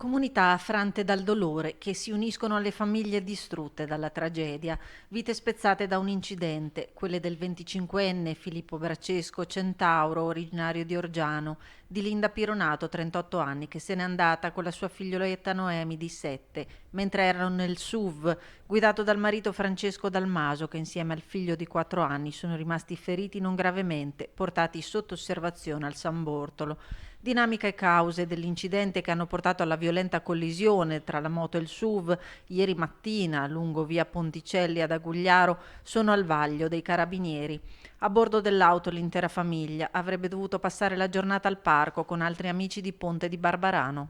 Comunità affrante dal dolore che si uniscono alle famiglie distrutte dalla tragedia, vite spezzate da un incidente, quelle del 25enne Filippo Bracesco Centauro, originario di Orgiano, di Linda Pironato, 38 anni, che se n'è andata con la sua figlioletta Noemi di 7, mentre erano nel SUV, guidato dal marito Francesco Dalmaso, che insieme al figlio di 4 anni sono rimasti feriti non gravemente, portati sotto osservazione al San Bortolo. Dinamica e cause dell'incidente che hanno portato alla violenta collisione tra la moto e il SUV ieri mattina lungo via Ponticelli ad Agugliaro sono al vaglio dei carabinieri. A bordo dell'auto l'intera famiglia avrebbe dovuto passare la giornata al parco con altri amici di Ponte di Barbarano.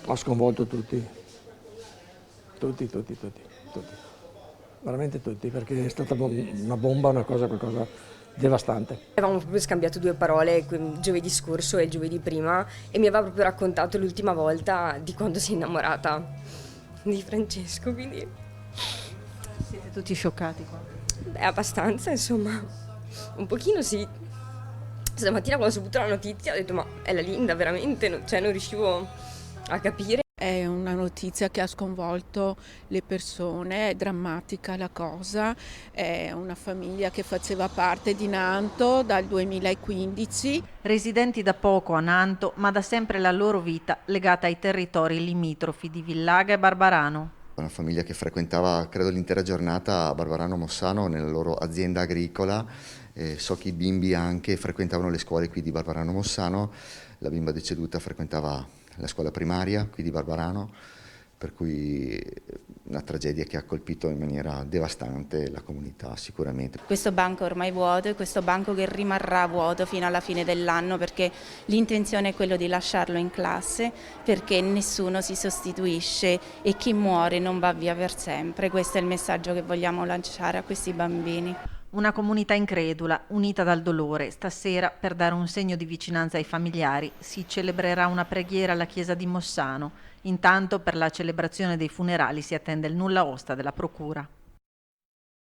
Ha sconvolto tutti, tutti, veramente tutti, perché è stata una bomba, qualcosa devastante. Avevamo proprio scambiato due parole giovedì scorso e giovedì prima e mi aveva proprio raccontato l'ultima volta di quando si è innamorata di Francesco, quindi Siete tutti scioccati qua. beh, abbastanza, insomma, un pochino sì. Stamattina quando ho saputo la notizia ho detto ma è la Linda veramente, cioè non riuscivo a capire. È una notizia che ha sconvolto le persone, è drammatica la cosa, è una famiglia che faceva parte di Nanto dal 2015. Residenti da poco a Nanto, ma da sempre la loro vita legata ai territori limitrofi di Villaga e Barbarano. Una famiglia che frequentava, credo, l'intera giornata a Barbarano Mossano nella loro azienda agricola. So che i bimbi anche frequentavano le scuole qui di Barbarano Mossano. La bimba deceduta frequentava la scuola primaria qui di Barbarano, per cui una tragedia che ha colpito in maniera devastante la comunità sicuramente. Questo banco è ormai vuoto e questo banco che rimarrà vuoto fino alla fine dell'anno, perché l'intenzione è quello di lasciarlo in classe, perché nessuno si sostituisce e chi muore non va via per sempre. Questo è il messaggio che vogliamo lanciare a questi bambini. Una comunità incredula, unita dal dolore. Stasera, per dare un segno di vicinanza ai familiari, si celebrerà una preghiera alla chiesa di Mossano. Intanto, per la celebrazione dei funerali si attende il nulla osta della procura.